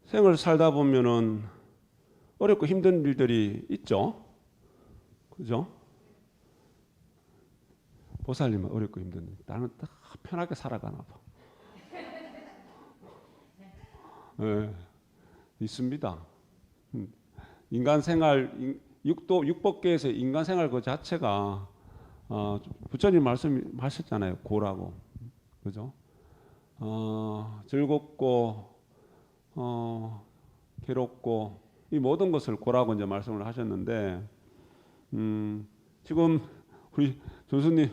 생을 살다 보면은 어렵고 힘든 일들이 있죠. 그죠? 보살님은 어렵고 힘든 일. 나는 딱 편하게 살아가나 봐. 네, 있습니다. 인간 생활, 육법계에서 인간 생활 그 자체가 부처님 말씀하셨잖아요. 고라고. 그죠? 즐겁고 괴롭고 이 모든 것을 고라고 이제 말씀을 하셨는데 지금 우리 교수님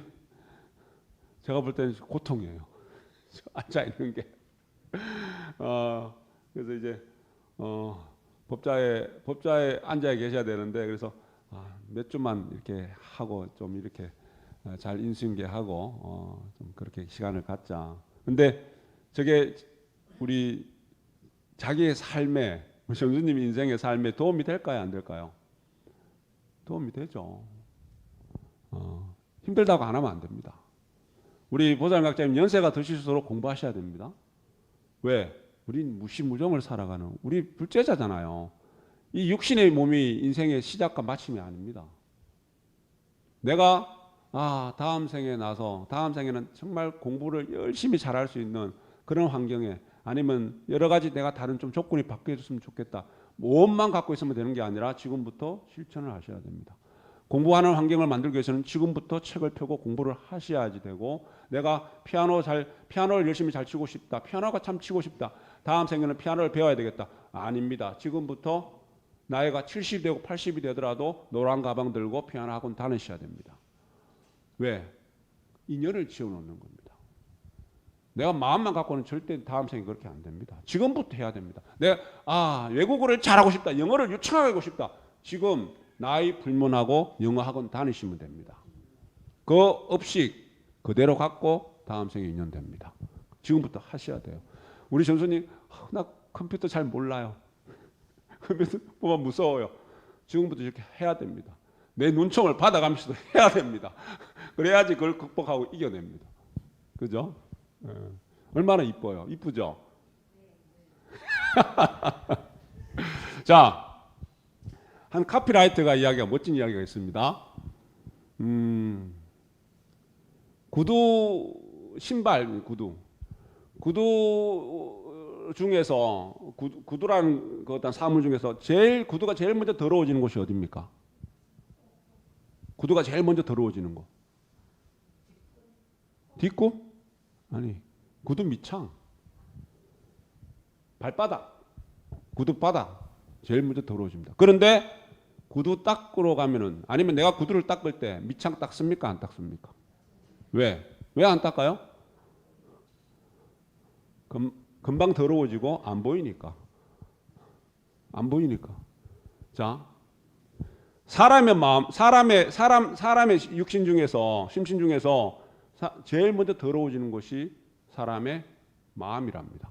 제가 볼 때는 고통이에요. 앉아 있는 게. 그래서 이제 법좌에 앉아 계셔야 되는데 그래서 몇 주만 이렇게 하고 좀 이렇게 잘 인수인계하고 좀 그렇게 시간을 갖자. 근데 저게 우리 자기의 삶에 우리 정수님 인생의 삶에 도움이 될까요, 안 될까요? 도움이 되죠. 힘들다고 안 하면 안 됩니다. 우리 보살각자님 연세가 드실수록 공부하셔야 됩니다. 왜? 우린 무시무정을 살아가는 우리 불제자잖아요. 이 육신의 몸이 인생의 시작과 마침이 아닙니다. 내가 다음 생에 나서 다음 생에는 정말 공부를 열심히 잘할 수 있는 그런 환경에 아니면 여러 가지 내가 다른 좀 조건이 바뀌어졌으면 좋겠다. 몸만 갖고 있으면 되는 게 아니라 지금부터 실천을 하셔야 됩니다. 공부하는 환경을 만들기 위해서는 지금부터 책을 펴고 공부를 하셔야지 되고 내가 피아노를 열심히 잘 치고 싶다. 피아노가 참 치고 싶다. 다음 생에는 피아노를 배워야 되겠다. 아닙니다. 지금부터 나이가 70이 되고 80이 되더라도 노란 가방 들고 피아노 학원 다니셔야 됩니다. 왜? 인연을 지어놓는 겁니다. 내가 마음만 갖고는 절대 다음 생에 그렇게 안 됩니다. 지금부터 해야 됩니다. 내가 외국어를 잘하고 싶다. 영어를 유창하게 하고 싶다. 지금 나이 불문하고 영어 학원 다니시면 됩니다. 그거 없이 그대로 갖고 다음 생에 인연됩니다. 지금부터 하셔야 돼요. 우리 전수님 나 컴퓨터 잘 몰라요. 컴퓨터 보면 무서워요. 지금부터 이렇게 해야 됩니다. 내 눈총을 받아가면서도 해야 됩니다. 그래야지 그걸 극복하고 이겨냅니다. 그죠? 얼마나 이뻐요. 이쁘죠? 자, 한 카피라이터가 멋진 이야기가 있습니다. 신발 구두 중에서 구두라는 그 어떤 사물 중에서 구두가 제일 먼저 더러워지는 곳이 어디입니까? 구두가 제일 먼저 더러워지는 곳. 뒷구? 아니, 구두 밑창. 발바닥. 구두바닥. 제일 먼저 더러워집니다. 그런데 구두 닦으러 가면은 아니면 내가 구두를 닦을 때 밑창 닦습니까? 안 닦습니까? 왜? 왜 안 닦아요? 금방 더러워지고 안 보이니까. 안 보이니까. 자, 사람의 마음, 사람의 육신 중에서 심신 중에서 제일 먼저 더러워지는 것이 사람의 마음이랍니다.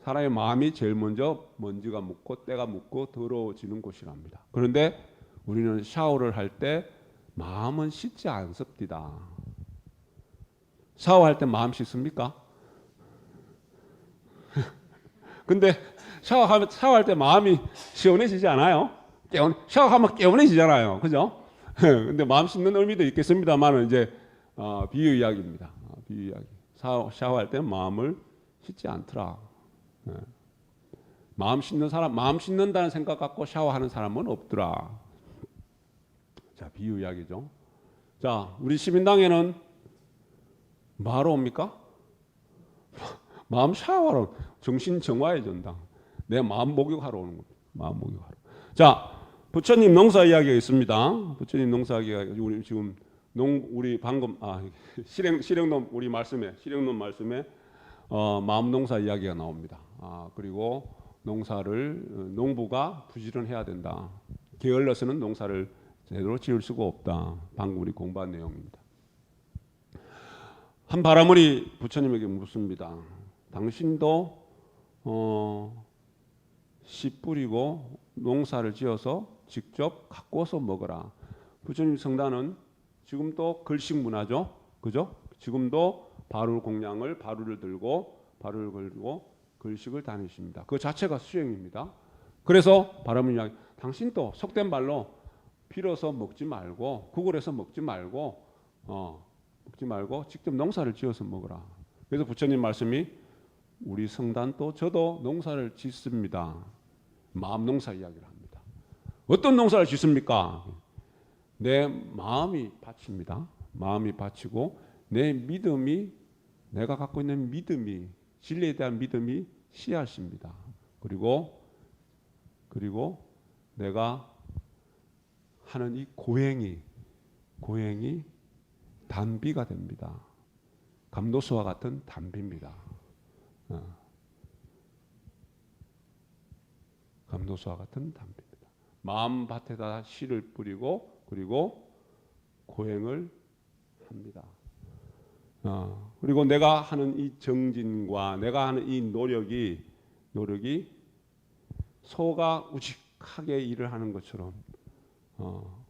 사람의 마음이 제일 먼저 먼지가 묻고 때가 묻고 더러워지는 곳이랍니다. 그런데 우리는 샤워를 할 때 마음은 씻지 않습니다. 샤워할 때 마음 씻습니까? 근데 샤워할 때 마음이 시원해지지 않아요? 샤워하면 개운해지잖아요. 그죠? 근데 마음 씻는 의미도 있겠습니다만 이제 비유 이야기입니다. 비유 이야기. 샤워할 때 마음을 씻지 않더라. 마음 씻는다는 생각 갖고 샤워하는 사람은 없더라. 자, 비유 이야기죠. 자, 우리 시민당에는 뭐하러 옵니까? 마음 샤워하러, 정신 정화의 전당. 내 마음 목욕하러 오는 겁니다. 마음 목욕하러. 자, 부처님 농사 이야기가 있습니다. 부처님 농사 이야기가 우리 지금 우리 방금 실행론 말씀에 마음 농사 이야기가 나옵니다. 그리고 농부가 부지런해야 된다. 게을러서는 농사를 제대로 지을 수가 없다. 방금 우리 공부한 내용입니다. 한 바라머리 부처님에게 묻습니다. 당신도 씨 뿌리고 농사를 지어서 직접 가꿔서 먹어라. 부처님 성단은 지금도 글식 문화죠. 그죠? 지금도 바루를 들고 발을 걸고 걸식을 다니십니다. 그 자체가 수행입니다. 그래서 바라문 이야기, 당신도 속된 말로 빌어서 먹지 말고 구걸해서 먹지 말고 직접 농사를 지어서 먹으라. 그래서 부처님 말씀이 우리 성단도 저도 농사를 짓습니다. 마음 농사 이야기를 합니다. 어떤 농사를 짓습니까? 내 마음이 바칩니다. 마음이 바치고 내 믿음이, 내가 갖고 있는 믿음이, 진리에 대한 믿음이 씨앗입니다. 그리고 내가 하는 이 고행이 단비가 됩니다. 감로수와 같은 단비입니다. 감로수와 같은 단비입니다. 마음밭에다 씨를 뿌리고 그리고 고행을 합니다. 그리고 내가 하는 이 정진과 내가 하는 이 노력이 소가 우직하게 일을 하는 것처럼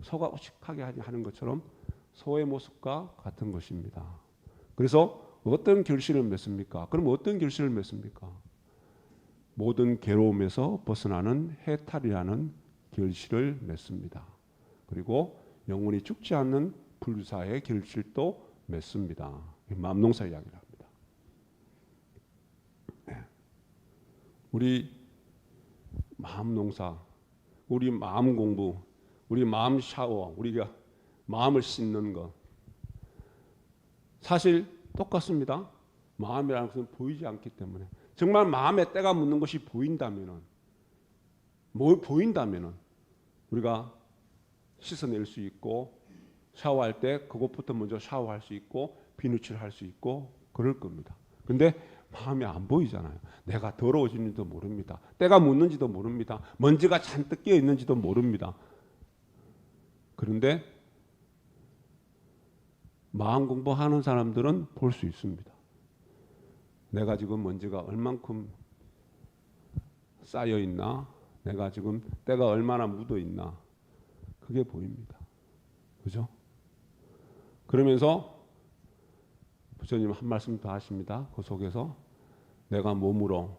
소가 우직하게 하는 것처럼 소의 모습과 같은 것입니다. 그래서 어떤 결실을 맺습니까? 그럼 어떤 결실을 맺습니까? 모든 괴로움에서 벗어나는 해탈이라는 결실을 맺습니다. 그리고 영원히 죽지 않는 불사의 결실도 맺습니다. 마음농사 이야기를 합니다. 우리 마음농사, 우리 마음 공부, 우리 마음 샤워, 우리가 마음을 씻는 것, 사실 똑같습니다. 마음이라는 것은 보이지 않기 때문에, 정말 마음에 때가 묻는 것이 보인다면은 우리가 씻어낼 수 있고, 샤워할 때 그것부터 먼저 샤워할 수 있고 비누칠 할 수 있고 그럴 겁니다. 근데 마음이 안 보이잖아요. 내가 더러워지는지도 모릅니다. 때가 묻는지도 모릅니다. 먼지가 잔뜩 끼어 있는지도 모릅니다. 그런데 마음 공부하는 사람들은 볼 수 있습니다. 내가 지금 먼지가 얼만큼 쌓여 있나, 내가 지금 때가 얼마나 묻어 있나, 그게 보입니다. 그죠? 그러면서 부처님 한 말씀 더 하십니다. 그 속에서 내가 몸으로,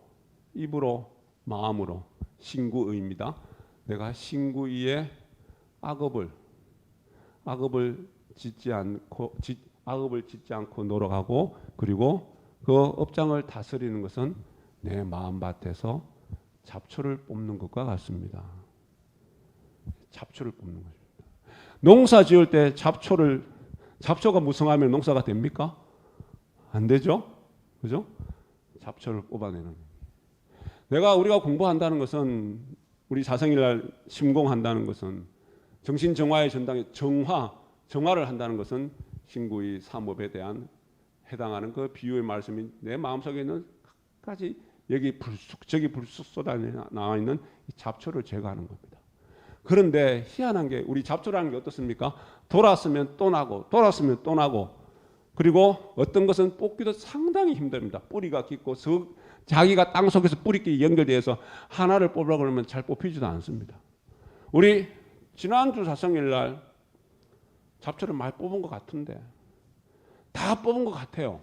입으로, 마음으로, 신구의입니다. 내가 신구의의 악업을 짓지 않고 노력하고, 그리고 그 업장을 다스리는 것은 내 마음밭에서 잡초를 뽑는 것과 같습니다. 잡초를 뽑는 것입니다. 농사 지을 때 잡초가 무성하면 농사가 됩니까? 안 되죠? 그죠? 잡초를 뽑아내는. 우리가 공부한다는 것은, 우리 자성일날 심공한다는 것은, 정신정화의 전당에 정화를 한다는 것은 신구의 삼업에 대한 해당하는 그 비유의 말씀이 내 마음속에 있는 각가지, 여기 불쑥 저기 불쑥 쏟아 나와 있는 이 잡초를 제거하는 겁니다. 그런데 희한한 게, 우리 잡초라는 게 어떻습니까? 돌았으면 또 나고 돌았으면 또 나고, 그리고 어떤 것은 뽑기도 상당히 힘듭니다. 뿌리가 깊고 자기가 땅 속에서 뿌리끼리 연결되어서 하나를 뽑으려고 그러면 잘 뽑히지도 않습니다. 우리 지난주 자성일날 잡초를 많이 뽑은 것 같은데, 다 뽑은 것 같아요.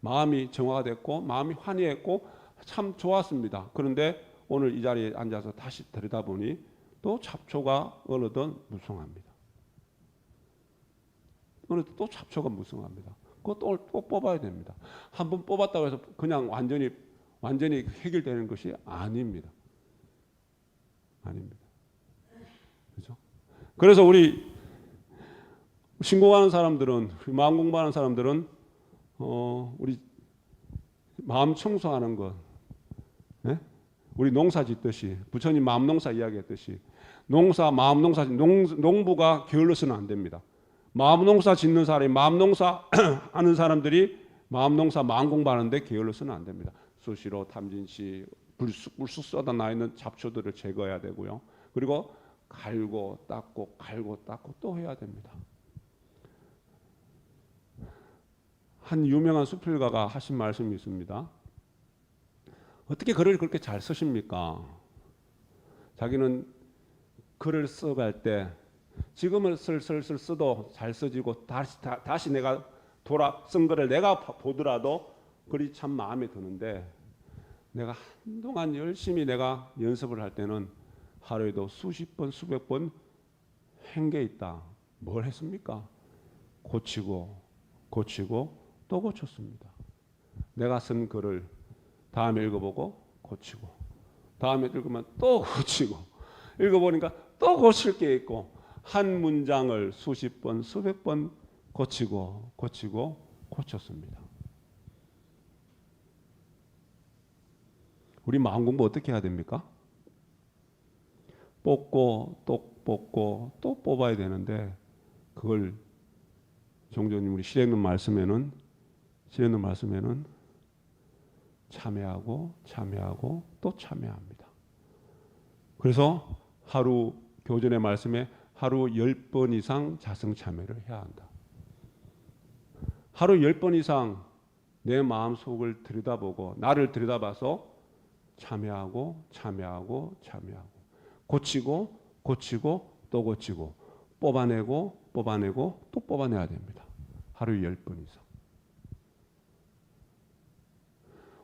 마음이 정화가 됐고 마음이 환희했고 참 좋았습니다. 그런데 오늘 이 자리에 앉아서 다시 들여다보니 또 잡초가 어느덧 무성합니다. 어느덧 또 잡초가 무성합니다. 그것도 또 뽑아야 됩니다. 한번 뽑았다고 해서 그냥 완전히 해결되는 것이 아닙니다. 그렇죠? 그래서 우리 신공하는 사람들은, 마음 공부하는 사람들은 우리 마음 청소하는 것, 네? 우리 농사 짓듯이, 부처님 마음 농사 이야기했듯이, 마음 농사, 농부가 게을러서는 안 됩니다. 마음 농사 짓는 사람이, 마음 농사 하는 사람들이 마음 농사, 마음 공부하는데 게을러서는 안 됩니다. 수시로 탐진시 불쑥 쏟아 나 있는 잡초들을 제거해야 되고요. 그리고 갈고 닦고 또 해야 됩니다. 한 유명한 수필가가 하신 말씀이 있습니다. 어떻게 글을 그렇게 잘 쓰십니까? 자기는 글을 써갈 때 지금은 슬슬 써도 잘 써지고, 다시 내가 쓴 글을 내가 보더라도 글이 참 마음에 드는데 내가 한동안 열심히 내가 연습을 할 때는 하루에도 수십 번 수백 번 한 게 있다. 뭘 했습니까? 고치고 또 고쳤습니다. 내가 쓴 글을 다음에 읽어보고 고치고 다음에 읽으면 또 고치고 읽어보니까 또 고칠 게 있고 한 문장을 수십 번 수백 번 고치고 고쳤습니다. 우리 마음 공부 어떻게 해야 됩니까? 뽑고 또 뽑고 또 뽑아야 되는데 그걸 종전님 우리 실행론 말씀에는 참여하고 또 참여합니다. 그래서 하루 교전의 말씀에 하루 10번 이상 자성 참여를 해야 한다. 하루 10번 이상 내 마음속을 들여다보고 나를 들여다봐서 참여하고 고치고 또 고치고 뽑아내고 또 뽑아내야 됩니다. 하루 10번 이상.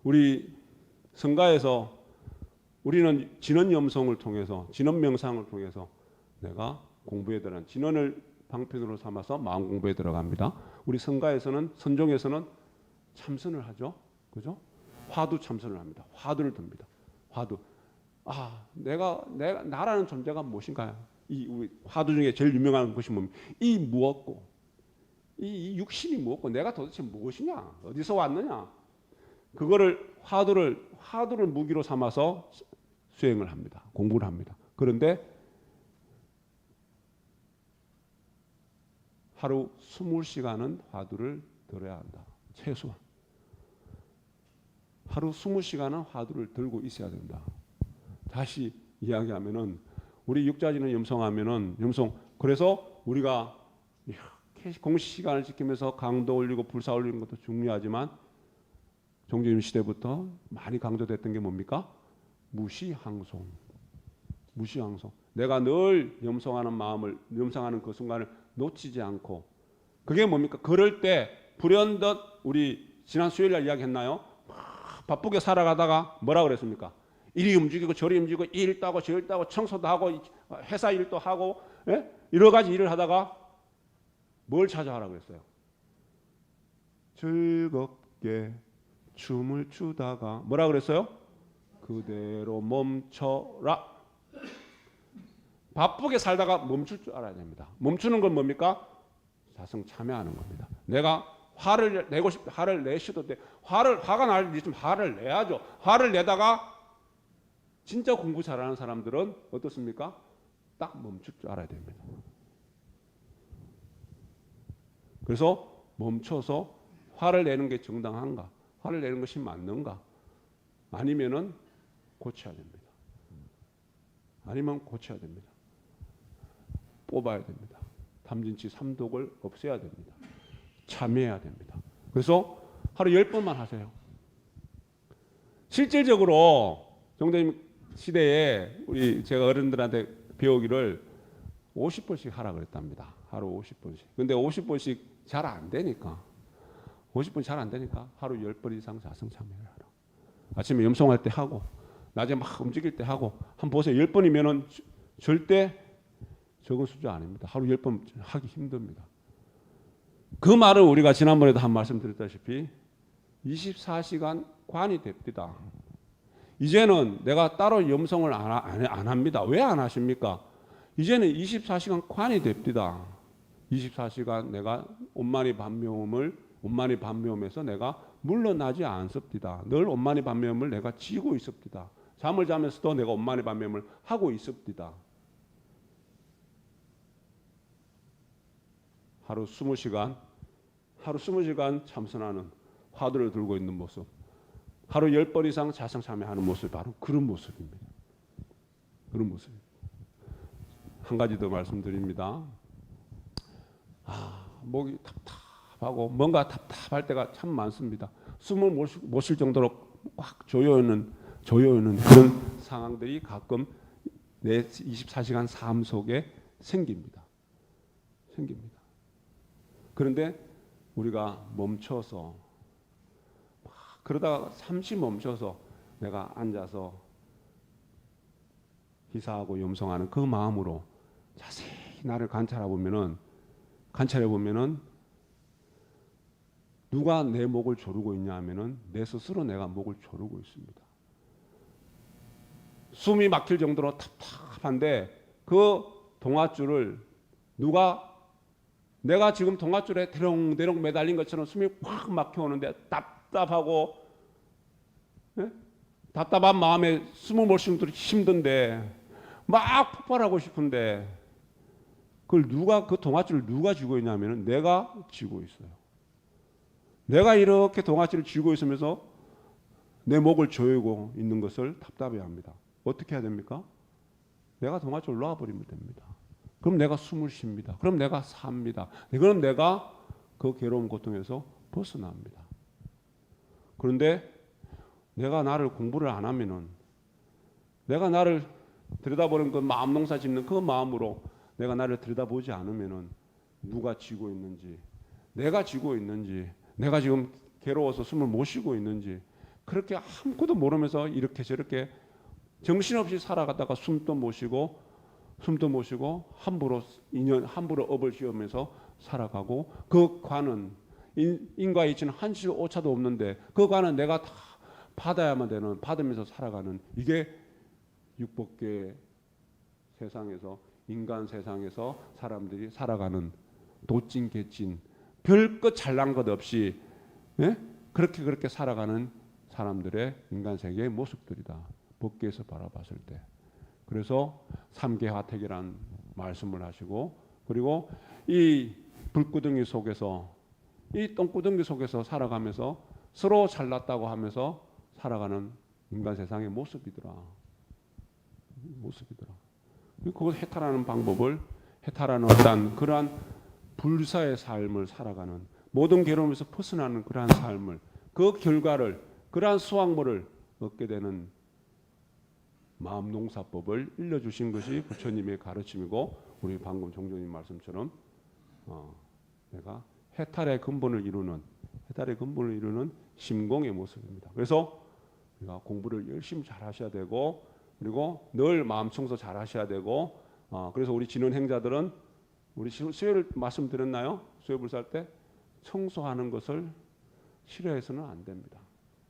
우리 성가에서 우리는 진언 염송을 통해서 진언 명상을 통해서 내가 공부에 들어간 진언을 방편으로 삼아서 마음 공부에 들어갑니다. 우리 성가에서는 선종에서는 참선을 하죠. 그죠? 화두 참선을 합니다. 화두를 듭니다. 화두. 내가 나라는 존재가 무엇인가요? 이 우리 화두 중에 제일 유명한 것이 뭡니까? 이 무엇고 이 육신이 무엇고 내가 도대체 무엇이냐? 어디서 왔느냐? 그거를 화두를 무기로 삼아서 수행을 합니다. 공부를 합니다. 그런데 하루 20시간은 화두를 들어야 한다. 최소한. 하루 20시간은 화두를 들고 있어야 된다. 다시 이야기하면은 우리 육자지는 염송하면은 그래서 우리가 공식 시간을 지키면서 강도 올리고 불사 올리는 것도 중요하지만 종교님 시대부터 많이 강조됐던 게 뭡니까? 무시항송. 내가 늘 염송하는 마음을 염송하는 그 순간을 놓치지 않고 그게 뭡니까? 그럴 때 불현듯 우리 지난 수요일 날 이야기했나요? 바쁘게 살아가다가 뭐라 그랬습니까? 이리 움직이고 저리 움직이고 일 따고 저 일 따고 청소도 하고 회사 일도 하고 여러 가지 일을 하다가 뭘 찾아하라고 했어요? 즐겁게 춤을 추다가 뭐라 그랬어요? 그대로 멈춰라. 바쁘게 살다가 멈출 줄 알아야 됩니다. 멈추는 건 뭡니까? 자성 참여하는 겁니다. 내가 화를 내고 싶다. 화를 내셔도 돼. 화가 날 때 좀 화를 내야죠. 화를 내다가 진짜 공부 잘하는 사람들은 어떻습니까? 딱 멈출 줄 알아야 됩니다. 그래서 멈춰서 화를 내는 게 정당한가? 화를 내는 것이 맞는가? 아니면은 고쳐야 됩니다. 아니면 고쳐야 됩니다. 뽑아야 됩니다. 탐진치 삼독을 없애야 됩니다. 참여해야 됩니다. 그래서 하루 10번만 하세요. 실질적으로 정도님 시대에 제가 어른들한테 배우기를 50번씩 하라 그랬답니다. 하루 50번씩. 근데 50번씩 잘 안 되니까 50번 잘 안 되니까 하루 10번 이상 자성 참여를 하라. 아침에 염송할 때 하고 낮에 막 움직일 때 하고 한번 보세요. 10번이면은 절대 적은 숫자 아닙니다. 하루 10번 하기 힘듭니다. 그 말은 우리가 지난번에도 한 말씀 드렸다시피 24시간 관이 됩니다. 이제는 내가 따로 염송을 안 합니다. 왜 안 하십니까? 이제는 24시간 관이 됩니다. 24시간 내가 온만이 반묘음에서 내가 물러나지 않습니다. 늘 온만이 반묘음을 내가 지고 있습니다. 잠을 자면서도 내가 온만이 반묘음을 하고 있습니다. 하루 20시간 참선하는 화두를 들고 있는 모습, 하루 10번 이상 자성 참여하는 모습이 바로 그런 모습입니다. 그런 모습. 한 가지 더 말씀드립니다. 목이 답답하고 뭔가 답답할 때가 참 많습니다. 숨을 못 쉴 정도로 꽉 조여있는 그런 상황들이 가끔 내 24시간 삶 속에 생깁니다. 그런데 우리가 멈춰서 막 그러다가 잠시 멈춰서 내가 앉아서 희사하고 염송하는 그 마음으로 자세히 나를 관찰해 보면은 누가 내 목을 조르고 있냐 하면은 내 스스로 내가 목을 조르고 있습니다. 숨이 막힐 정도로 답답한데 그 동아줄을 내가 지금 동아줄에 대롱대롱 매달린 것처럼 숨이 확 막혀오는데 답답하고, 예? 답답한 마음에 숨을 못 쉬기 힘든데 막 폭발하고 싶은데 그 동아줄을 누가 쥐고 있냐면은 내가 쥐고 있어요. 내가 이렇게 동아줄을 쥐고 있으면서 내 목을 조이고 있는 것을 답답해합니다. 어떻게 해야 됩니까? 내가 동아줄을 놓아버리면 됩니다. 그럼 내가 숨을 쉽니다. 그럼 내가 삽니다. 그럼 내가 그 괴로운 고통에서 벗어납니다. 그런데 내가 나를 공부를 안 하면은, 내가 나를 들여다보는 그 마음 농사 짓는 그 마음으로 내가 나를 들여다보지 않으면은 누가 쥐고 있는지, 내가 쥐고 있는지, 내가 지금 괴로워서 숨을 못 쉬고 있는지 그렇게 아무것도 모르면서 이렇게 저렇게 정신없이 살아가다가 숨도 못 쉬고 함부로 업을 지으면서 살아가고, 그 관은 인과 이치는 한치의 오차도 없는데 그 관은 내가 다 받으면서 살아가는, 이게 육법계 세상에서, 인간 세상에서 사람들이 살아가는 도찐 개찐 별것 잘난 것 없이, 예? 그렇게 살아가는 사람들의 인간 세계의 모습들이다. 법계에서 바라봤을 때. 그래서 삼계화택이라는 말씀을 하시고, 그리고 이 불구덩이 속에서, 이 똥구덩이 속에서 살아가면서 서로 잘났다고 하면서 살아가는 인간 세상의 모습이더라. 그걸 해탈하는 방법을, 해탈하는 어떤 그러한 불사의 삶을 살아가는, 모든 괴로움에서 벗어나는 그러한 삶을, 그 결과를, 그러한 수확물을 얻게 되는 마음농사법을 일러주신 것이 부처님의 가르침이고, 우리 방금 종조님 말씀처럼 내가 해탈의 근본을 이루는 심공의 모습입니다. 그래서 우리가 공부를 열심히 잘 하셔야 되고, 그리고 늘 마음 청소 잘 하셔야 되고, 그래서 우리 진원 행자들은, 우리 수요일 말씀드렸나요? 수요불살 때 청소하는 것을 싫어해서는 안 됩니다.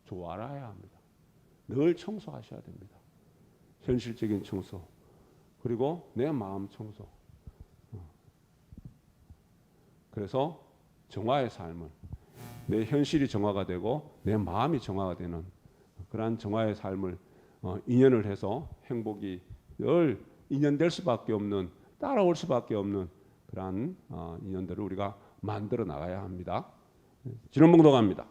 좋아해야 합니다. 늘 청소하셔야 됩니다. 현실적인 청소, 그리고 내 마음 청소. 그래서 정화의 삶은 내 현실이 정화가 되고 내 마음이 정화가 되는 그러한 정화의 삶을 인연을 해서 행복이 늘 인연될 수밖에 없는, 따라올 수밖에 없는 그러한 인연들을 우리가 만들어 나가야 합니다. 진원봉독합니다.